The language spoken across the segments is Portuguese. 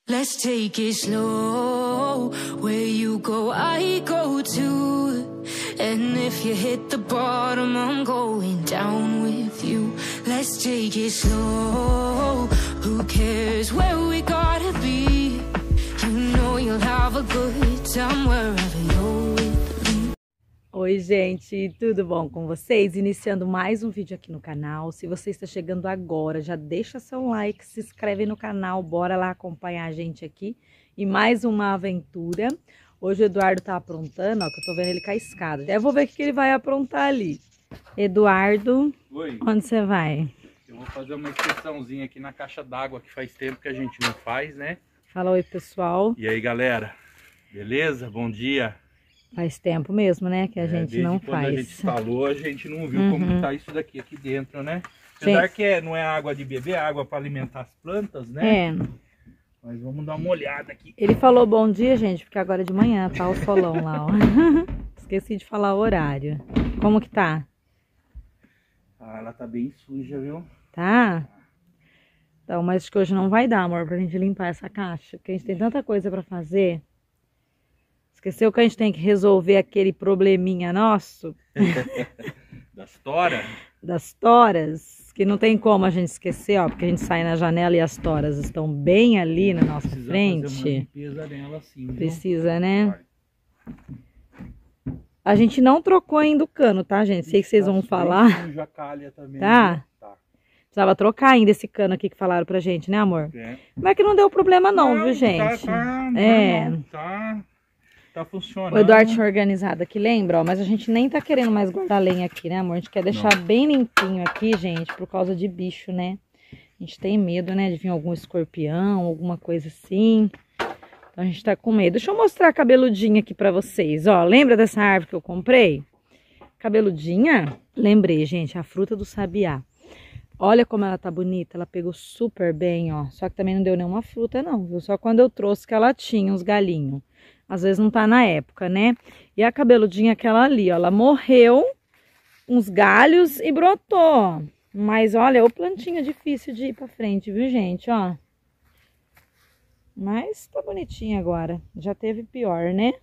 Let's take it slow. Where you go, I go too. And if you hit the bottom, I'm going down with you. Let's take it slow. Who cares where we gotta be? You know you'll have a good time wherever you're with me. Oi gente, tudo bom com vocês? Iniciando mais um vídeo aqui no canal. Se você está chegando agora, já deixa seu like, se inscreve no canal, bora lá acompanhar a gente aqui. E mais uma aventura. Hoje o Eduardo tá aprontando, ó, que eu tô vendo ele com a escada. Até vou ver o que ele vai aprontar ali. Eduardo, oi, onde você vai? eu vou fazer uma inspeçãozinha aqui na caixa d'água, que faz tempo que a gente não faz, né? Fala oi pessoal. E aí galera, beleza? Bom dia. Faz tempo mesmo, né, que a gente não quando faz. a gente instalou, a gente não viu como tá isso daqui dentro, né? Apesar que não é água de beber, é água para alimentar as plantas, né? É. Mas vamos dar uma olhada aqui. Ele falou bom dia, gente, porque agora de manhã tá o solão lá, ó. Esqueci de falar o horário. Como que tá? Ah, ela tá bem suja, viu? Tá? Então, mas acho que hoje não vai dar, amor, pra gente limpar essa caixa, porque a gente tem tanta coisa pra fazer. Esqueceu que a gente tem que resolver aquele probleminha nosso? Das toras? Das toras, que não tem como a gente esquecer, ó, porque a gente sai na janela e as toras estão bem ali na nossa frente. Fazer uma limpeza nela, sim, viu? Precisa, né? A gente não trocou ainda o cano, tá, gente? Sei que vocês vão falar. Já calha também, tá? Né? Tá. Precisava trocar ainda esse cano aqui que falaram pra gente, né, amor? É. Mas que não deu problema não, viu, gente? Tá funcionando. O Eduardo tinha organizado aqui, lembra? Ó, mas a gente nem tá querendo mais guardar lenha aqui, né, amor? A gente quer deixar bem limpinho aqui, gente, por causa de bicho, né? A gente tem medo, né, de vir algum escorpião, alguma coisa assim. Então a gente tá com medo. Deixa eu mostrar a cabeludinha aqui pra vocês, ó. Lembra dessa árvore que eu comprei? Cabeludinha? Lembrei, gente, a fruta do sabiá. Olha como ela tá bonita, ela pegou super bem, ó. Só que também não deu nenhuma fruta não, viu? Só quando eu trouxe que ela tinha uns galinhos. Às vezes não tá na época, né? E a cabeludinha aquela ali, ó, ela morreu, uns galhos e brotou. Mas olha, o plantinha difícil de ir pra frente, viu, gente, ó. Mas tá bonitinha agora, já teve pior, né?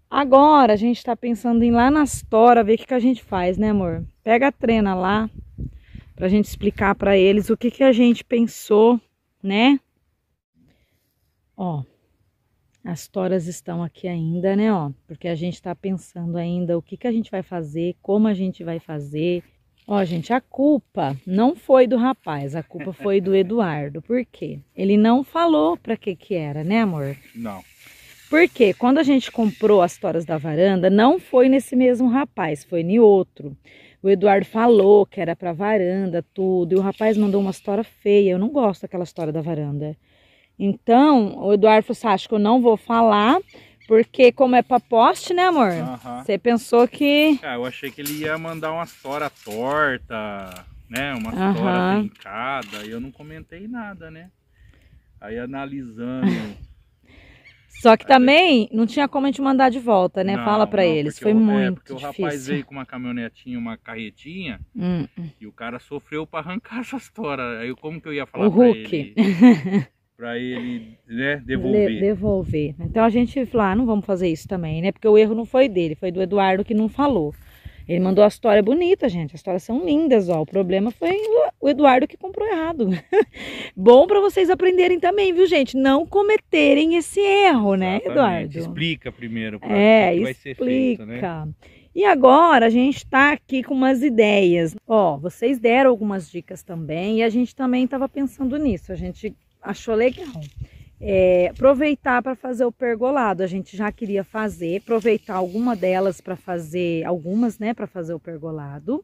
Agora a gente tá pensando em ir lá nas toras, ver o que a gente faz, né, amor? Pega a trena lá, pra gente explicar pra eles o que a gente pensou, né? Ó. As toras estão aqui ainda, né, ó, porque a gente tá pensando ainda o que a gente vai fazer, como a gente vai fazer. Ó, gente, a culpa não foi do rapaz, a culpa foi do Eduardo. Por quê? Ele não falou pra que era, né, amor? Não. Porque quando a gente comprou as toras da varanda, não foi nesse mesmo rapaz, foi em outro. O Eduardo falou que era pra varanda, tudo, e o rapaz mandou umas toras feias. Eu não gosto daquelas toras da varanda. Então, o Eduardo falou assim, acho que eu não vou falar, porque como é pra poste, né, amor? Você pensou que... eu achei que ele ia mandar umas tora torta, né, umas tora trincada, e eu não comentei nada, né? Aí analisando... Só que também não tinha como a gente mandar de volta, né? Fala pra eles, foi muito porque difícil. O rapaz veio com uma caminhonetinha, uma carretinha, e o cara sofreu pra arrancar essas toras. Aí como que eu ia falar pra ele? Pra ele, né, devolver. Então a gente falou, não vamos fazer isso também, né? Porque o erro não foi dele, foi do Eduardo que não falou. Ele mandou a história bonita, gente. As histórias são lindas, ó. O problema foi o Eduardo que comprou errado. Bom pra vocês aprenderem também, viu, gente? Não cometerem esse erro, né, Eduardo? Explica primeiro pra que vai ser feito, né? E agora a gente tá aqui com umas ideias. Ó, vocês deram algumas dicas também e a gente também tava pensando nisso. A gente achou legal. Aproveitar para fazer o pergolado, a gente já queria fazer, aproveitar alguma delas para fazer, algumas, né, para fazer o pergolado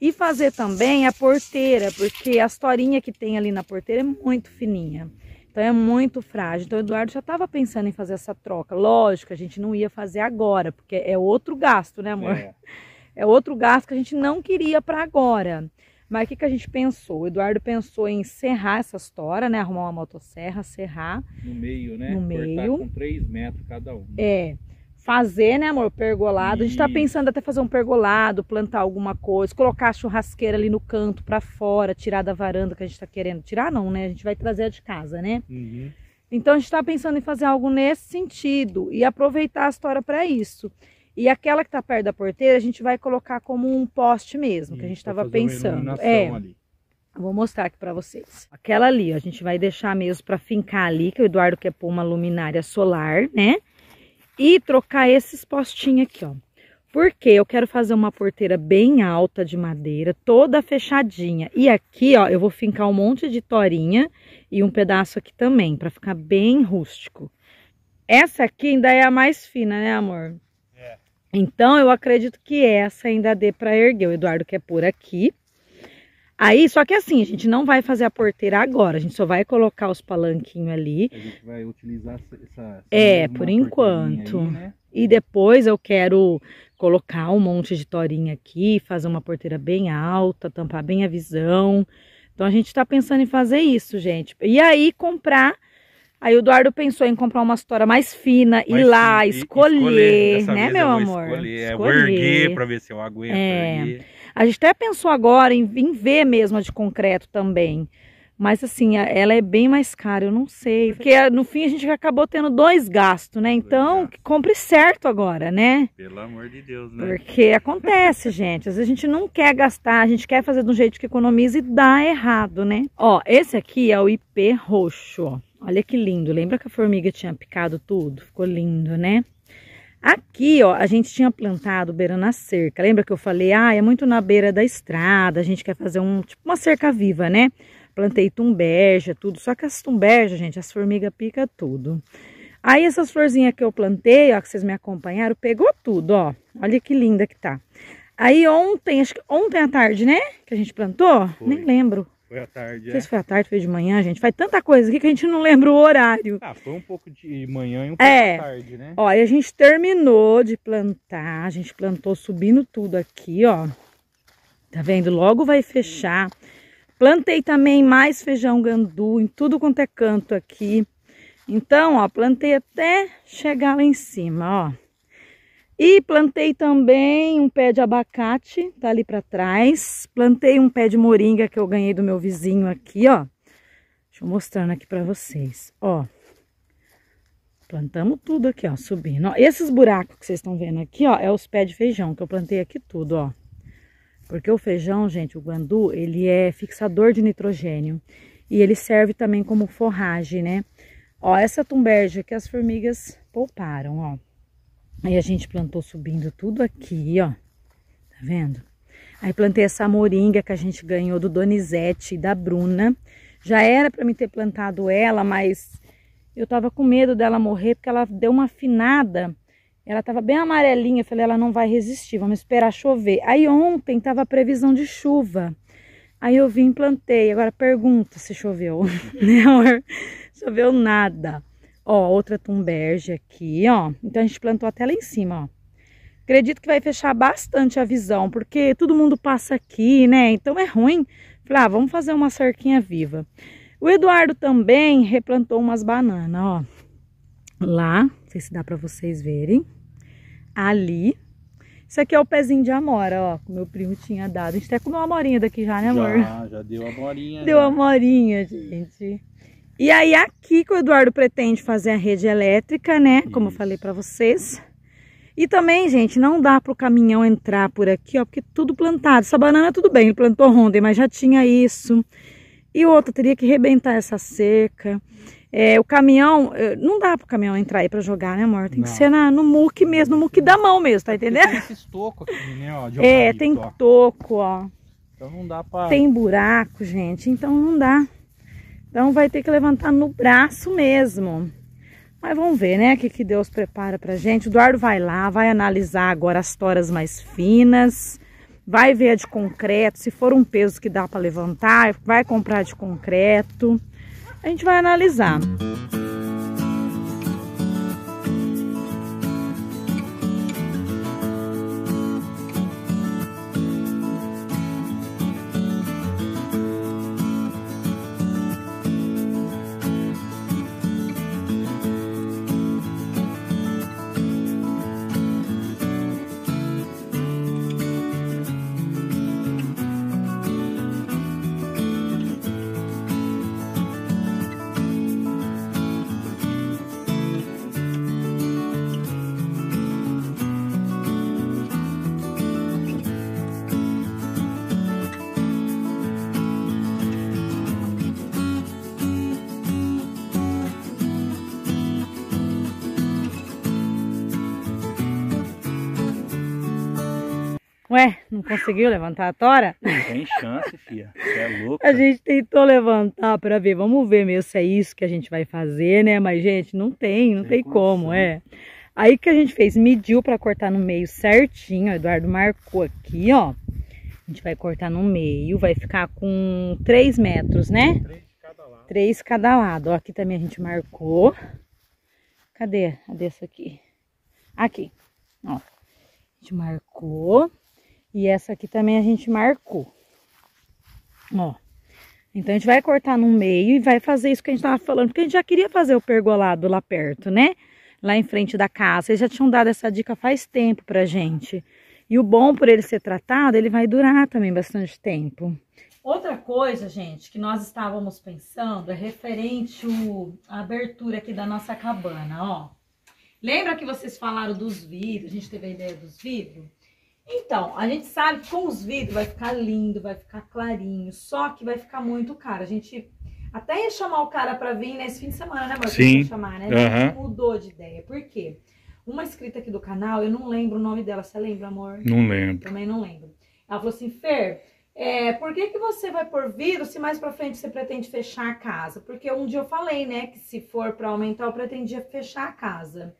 e fazer também a porteira, porque a torinha que tem ali na porteira é muito fininha, então é muito frágil. Então o Eduardo já estava pensando em fazer essa troca. Lógico, a gente não ia fazer agora, porque é outro gasto, né, amor? É outro gasto que a gente não queria para agora. Mas o que a gente pensou? O Eduardo pensou em serrar essas toras, né? Arrumar uma motosserra, serrar. No meio, né? No meio. Com 3 metros cada um. Fazer, né, amor? Pergolado. A gente tá pensando até fazer um pergolado, plantar alguma coisa, colocar a churrasqueira ali no canto pra fora, tirar da varanda que a gente tá querendo. Tirar não, né? A gente vai trazer a de casa, né? Então a gente está pensando em fazer algo nesse sentido e aproveitar a história para isso. E aquela que está perto da porteira a gente vai colocar como um poste mesmo, que a gente estava pensando. Ali. Eu vou mostrar aqui para vocês. Aquela ali, ó, a gente vai deixar mesmo para fincar ali, que o Eduardo quer pôr uma luminária solar, né? E trocar esses postinhos aqui, ó. Porque eu quero fazer uma porteira bem alta de madeira, toda fechadinha. E aqui, ó, eu vou fincar um monte de torinha e um pedaço aqui também, para ficar bem rústico. Essa aqui ainda é a mais fina, né, amor? É. Então, eu acredito que essa ainda dê para erguer. O Eduardo quer pôr aqui. Aí, só que assim, a gente não vai fazer a porteira agora. A gente só vai colocar os palanquinhos ali. A gente vai utilizar essa por enquanto. Aí, né? E depois eu quero colocar um monte de torinha aqui, fazer uma porteira bem alta, tampar bem a visão. Então a gente tá pensando em fazer isso, gente. E aí comprar. Aí o Eduardo pensou em comprar uma tora mais fina, ir lá, escolher, né, meu amor? Eu vou erguer pra ver se eu aguento. A gente até pensou agora em ver mesmo a de concreto também. Mas assim, ela é bem mais cara, eu não sei. Porque no fim a gente acabou tendo 2 gastos, né? Então, compre certo agora, né? Pelo amor de Deus, né? Porque acontece, gente. Às vezes a gente não quer gastar, a gente quer fazer de um jeito que economiza e dá errado, né? Ó, esse aqui é o IP roxo, ó. Olha que lindo. Lembra que a formiga tinha picado tudo? Ficou lindo, né? Aqui, ó, a gente tinha plantado beirando a cerca. Lembra que eu falei, é muito na beira da estrada, a gente quer fazer tipo uma cerca viva, né? Plantei tumberja, tudo. Só que as tumberjas, gente, as formigas picam tudo. Aí essas florzinhas que eu plantei, ó, que vocês me acompanharam, pegou tudo, ó. Olha que linda que tá. Aí ontem, acho que ontem à tarde, né? Que a gente plantou? Foi. Nem lembro. Foi à tarde, Não sei se foi à tarde, foi de manhã, gente. Faz tanta coisa aqui que a gente não lembra o horário. Foi um pouco de manhã e um pouco de tarde, né? Ó, e a gente terminou de plantar. A gente plantou subindo tudo aqui, ó. Tá vendo? Logo vai fechar. Plantei também mais feijão gandu em tudo quanto é canto aqui. Então, ó, plantei até chegar lá em cima, ó. E plantei também um pé de abacate, tá ali pra trás. Plantei um pé de moringa que eu ganhei do meu vizinho aqui, ó. Deixa eu mostrando aqui pra vocês, ó. Plantamos tudo aqui, ó, subindo. Ó, esses buracos que vocês estão vendo aqui, ó, é os pés de feijão que eu plantei aqui tudo, ó. Porque o feijão, gente, o gandu, ele é fixador de nitrogênio. E ele serve também como forragem, né? Ó, essa tumberja que as formigas pouparam, ó. Aí a gente plantou subindo tudo aqui, ó. Tá vendo? Aí plantei essa moringa que a gente ganhou do Donizete e da Bruna. Já era pra mim ter plantado ela, mas eu tava com medo dela morrer, porque ela deu uma afinada. Ela tava bem amarelinha, eu falei, ela não vai resistir, vamos esperar chover. Aí ontem tava a previsão de chuva. Aí eu vim e plantei. Agora pergunta se choveu. Não, choveu nada. Ó, outra tumberge aqui, ó. Então a gente plantou até lá em cima, ó. Acredito que vai fechar bastante a visão, porque todo mundo passa aqui, né? Então é ruim. Falei, vamos fazer uma cerquinha viva. O Eduardo também replantou umas bananas, ó. Lá, não sei se dá pra vocês verem. Ali. Isso aqui é o pezinho de amora, ó, que o meu primo tinha dado. A gente até comeu uma amorinha daqui já, né, amor? Já deu a amorinha. Deu a amorinha, gente. E aí aqui que o Eduardo pretende fazer a rede elétrica, né? Como eu falei pra vocês. E também, gente, não dá pro caminhão entrar por aqui, ó, porque tudo plantado. Essa banana tudo bem, ele plantou ontem, mas já tinha isso. E outra, teria que arrebentar essa cerca. O caminhão, não dá pro caminhão entrar aí pra jogar, né, amor? Tem que ser no muque mesmo, no muque da mão mesmo, tá entendendo? Tem esses tocos aqui, né, ó, de tem toco, ó. Então não dá pra... Tem buraco, gente, então não dá. Então vai ter que levantar no braço mesmo. Mas vamos ver, né, o que Deus prepara pra gente. O Eduardo vai lá, vai analisar agora as toras mais finas. Vai ver a de concreto, se for um peso que dá pra levantar, vai comprar de concreto. A gente vai analisar. Ué, não conseguiu levantar a tora? Não tem chance, filha. Você é louca. A gente tentou levantar pra ver. Vamos ver mesmo se é isso que a gente vai fazer, né? Mas, gente, não tem como, Aí o que a gente fez? Mediu pra cortar no meio certinho. O Eduardo marcou aqui, ó. A gente vai cortar no meio. Vai ficar com 3 metros, né? 3 de cada lado. 3 de cada lado. Ó, aqui também a gente marcou. Cadê? Cadê essa aqui? Aqui. Ó. A gente marcou. E essa aqui também a gente marcou. Ó. Então a gente vai cortar no meio e vai fazer isso que a gente tava falando. Porque a gente já queria fazer o pergolado lá perto, né? Lá em frente da casa. Eles já tinham dado essa dica faz tempo pra gente. E o bom por ele ser tratado, ele vai durar também bastante tempo. Outra coisa, gente, que nós estávamos pensando é referente à abertura aqui da nossa cabana, ó. Lembra que vocês falaram dos vidros, a gente teve a ideia dos vidros? Então, a gente sabe que com os vidros vai ficar lindo, vai ficar clarinho, só que vai ficar muito caro. A gente até ia chamar o cara pra vir nesse fim de semana, né, amor? Sim. Chamar, né? A gente mudou de ideia. Por quê? Uma inscrita aqui do canal, eu não lembro o nome dela. Você lembra, amor? Não lembro. Também não lembro. Ela falou assim, Fer, por que você vai pôr vidro se mais pra frente você pretende fechar a casa? Porque um dia eu falei, né, que se for pra aumentar, eu pretendia fechar a casa.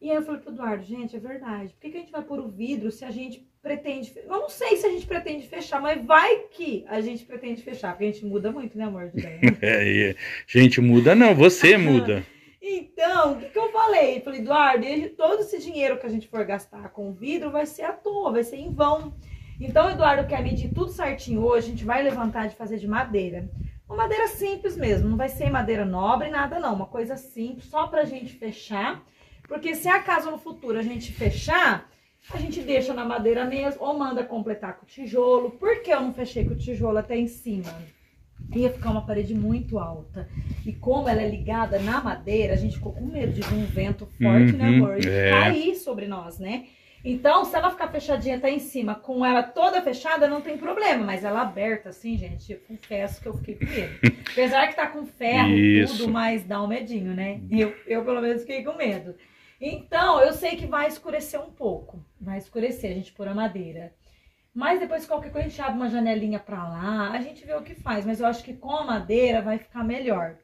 E aí eu falei pro Eduardo, gente, é verdade. Por que a gente vai pôr o vidro se a gente pretende... Eu não sei se a gente pretende fechar, mas vai que a gente pretende fechar. Porque a gente muda muito, né, amor? De ideia. Gente, muda não, você muda. Então, o que eu falei? Eu falei, Eduardo, todo esse dinheiro que a gente for gastar com o vidro vai ser à toa, vai ser em vão. Então, o Eduardo quer medir tudo certinho hoje, a gente vai levantar de fazer de madeira. Uma madeira simples mesmo, não vai ser madeira nobre, nada não. Uma coisa simples, só pra gente fechar. Porque se acaso no futuro a gente fechar, a gente deixa na madeira mesmo ou manda completar com o tijolo. Por que eu não fechei com o tijolo até em cima? Ia ficar uma parede muito alta. E como ela é ligada na madeira, a gente ficou com medo de vir um vento forte, né, amor? E cair sobre nós, né? Então, se ela ficar fechadinha até em cima, com ela toda fechada, não tem problema. Mas ela aberta assim, gente, eu confesso que eu fiquei com medo. Apesar que tá com ferro e tudo, mas dá um medinho, né? Eu pelo menos fiquei com medo. Então, eu sei que vai escurecer um pouco. Vai escurecer, a gente pôr a madeira. Mas depois qualquer coisa a gente abre uma janelinha pra lá, a gente vê o que faz. Mas eu acho que com a madeira vai ficar melhor.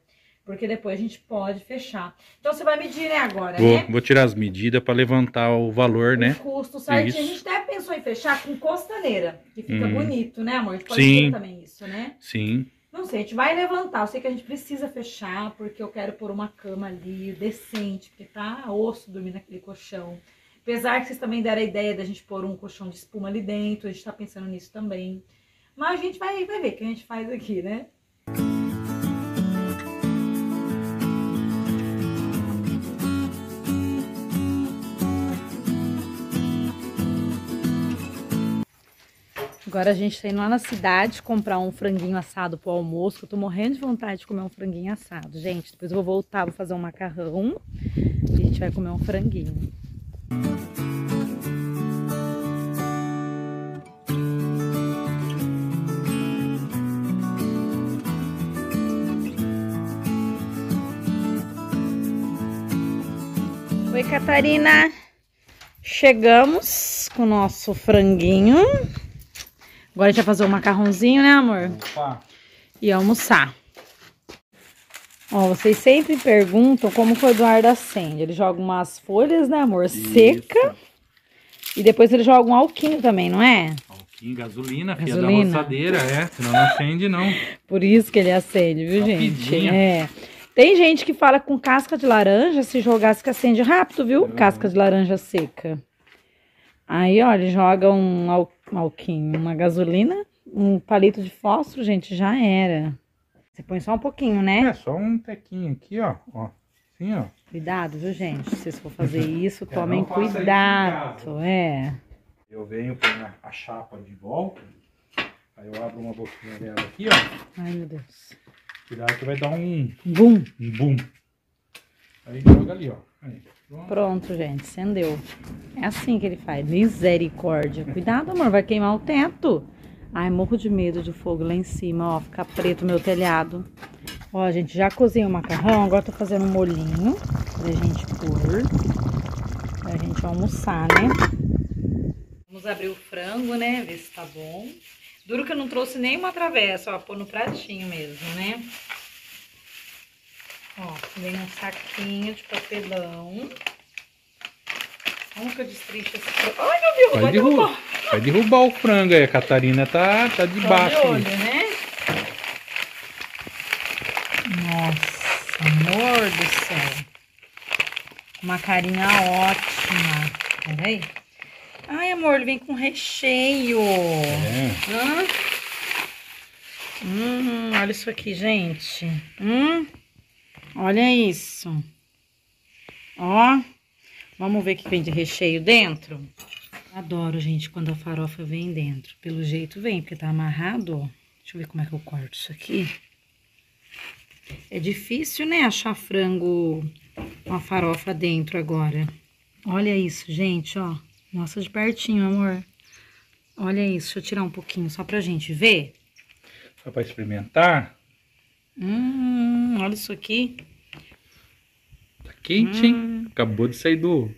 Porque depois a gente pode fechar. Então você vai medir, né, agora, né? Vou tirar as medidas pra levantar o valor, né? O custo certinho. Isso. A gente até pensou em fechar com costaneira. Que fica bonito, né, amor? A gente pode Sim. ver também isso, né? Sim. Não sei, a gente vai levantar. Eu sei que a gente precisa fechar, porque eu quero pôr uma cama ali, decente. Porque tá osso dormir naquele colchão. Apesar que vocês também deram a ideia da gente pôr um colchão de espuma ali dentro. A gente tá pensando nisso também. Mas a gente vai ver o que a gente faz aqui, né? Agora a gente tá indo lá na cidade comprar um franguinho assado pro almoço. Eu tô morrendo de vontade de comer um franguinho assado. Gente, depois eu vou voltar, vou fazer um macarrão e a gente vai comer um franguinho. Oi, Catarina! Chegamos com o nosso franguinho. Agora a gente vai fazer um macarrãozinho, né, amor? Opa. E almoçar. Ó, vocês sempre perguntam como que o Eduardo acende. Ele joga umas folhas, né, amor? Isso. Seca. E depois ele joga um alquinho também, não é? Alquinho, gasolina, filha da roçadeira, senão não acende, não. Por isso que ele acende, viu, Rapidinho. gente? Tem gente que fala com casca de laranja, se jogasse que acende rápido, viu? Casca de laranja seca. Aí, ó, ele joga um alquinho, uma gasolina, um palito de fósforo, gente, já era. Você põe só um pouquinho, né? É, só um tequinho aqui, ó. Assim, ó. Cuidado, viu, gente? Se vocês for fazer isso, tomem cuidado. Eu venho pôr a chapa de volta, aí eu abro uma boquinha dela aqui, ó. Ai, meu Deus. Cuidado que vai dar um boom. Um boom. Aí joga ali, ó. Aí. Pronto, gente, acendeu. É assim que ele faz, misericórdia. Cuidado, amor, vai queimar o teto. Ai, morro de medo de fogo lá em cima, ó, ficar preto o meu telhado. Ó, a gente já cozinha o macarrão, agora tô fazendo um molhinho pra gente pôr. Pra gente almoçar, né? Vamos abrir o frango, né? Ver se tá bom. Duro que eu não trouxe nem uma travessa, ó, pôr no pratinho mesmo, né? Ó, vem um saquinho de papelão. Como que eu destrincho esse frango? Ai, meu Deus, vai derrubar. Vai derrubar o frango aí, a Catarina tá debaixo. Só de olho, né? Nossa, amor do céu. Uma carinha ótima. Peraí. Ai, amor, ele vem com recheio. Olha isso aqui, gente. Olha isso. Ó. Vamos ver o que vem de recheio dentro? Adoro, gente, quando a farofa vem dentro. Pelo jeito vem, porque tá amarrado, ó. Deixa eu ver como é que eu corto isso aqui. É difícil, né, achar frango com a farofa dentro agora. Olha isso, gente, ó. Mostra de pertinho, amor. Olha isso, deixa eu tirar um pouquinho só pra gente ver. Só pra experimentar. Olha isso aqui. Tá quente, hein? Acabou de sair do...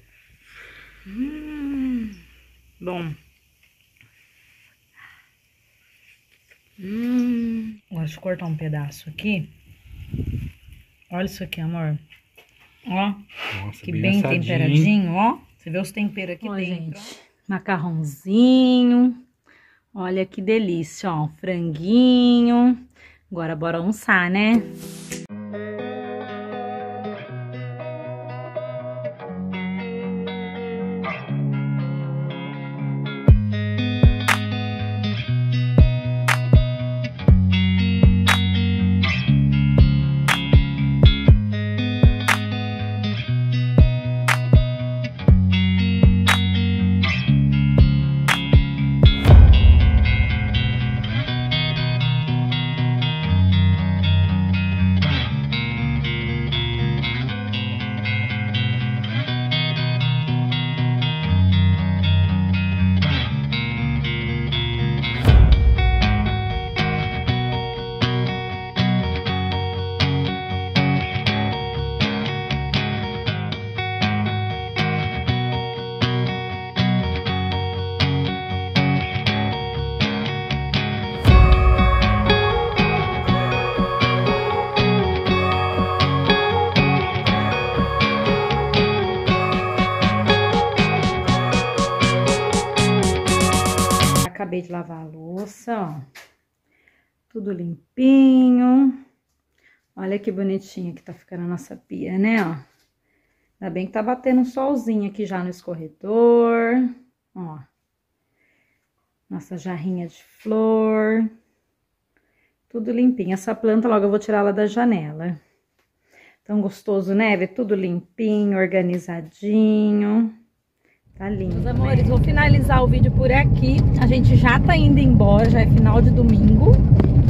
Bom. Gosto de cortar um pedaço aqui. Olha isso aqui, amor. Ó. Nossa, que bem temperadinho, ó. Você vê os temperos aqui dentro. Gente, macarrãozinho. Olha que delícia, ó. Franguinho. Agora bora almoçar, né? Acabei de lavar a louça, ó. Tudo limpinho. Olha que bonitinha que tá ficando a nossa pia, né, ó. Ainda bem que tá batendo um solzinho aqui já no escorredor. Ó. Nossa jarrinha de flor. Tudo limpinho. Essa planta logo eu vou tirar ela da janela. Tão gostoso, né? Ver tudo limpinho, organizadinho. Tá lindo, meus amores, né? Vou finalizar o vídeo por aqui. A gente já tá indo embora, já é final de domingo.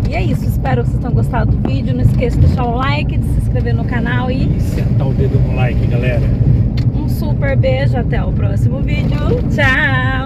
E é isso, espero que vocês tenham gostado do vídeo. Não esqueça de deixar o like, de se inscrever no canal e sentar o dedo no like, galera. Um super beijo, até o próximo vídeo. Tchau!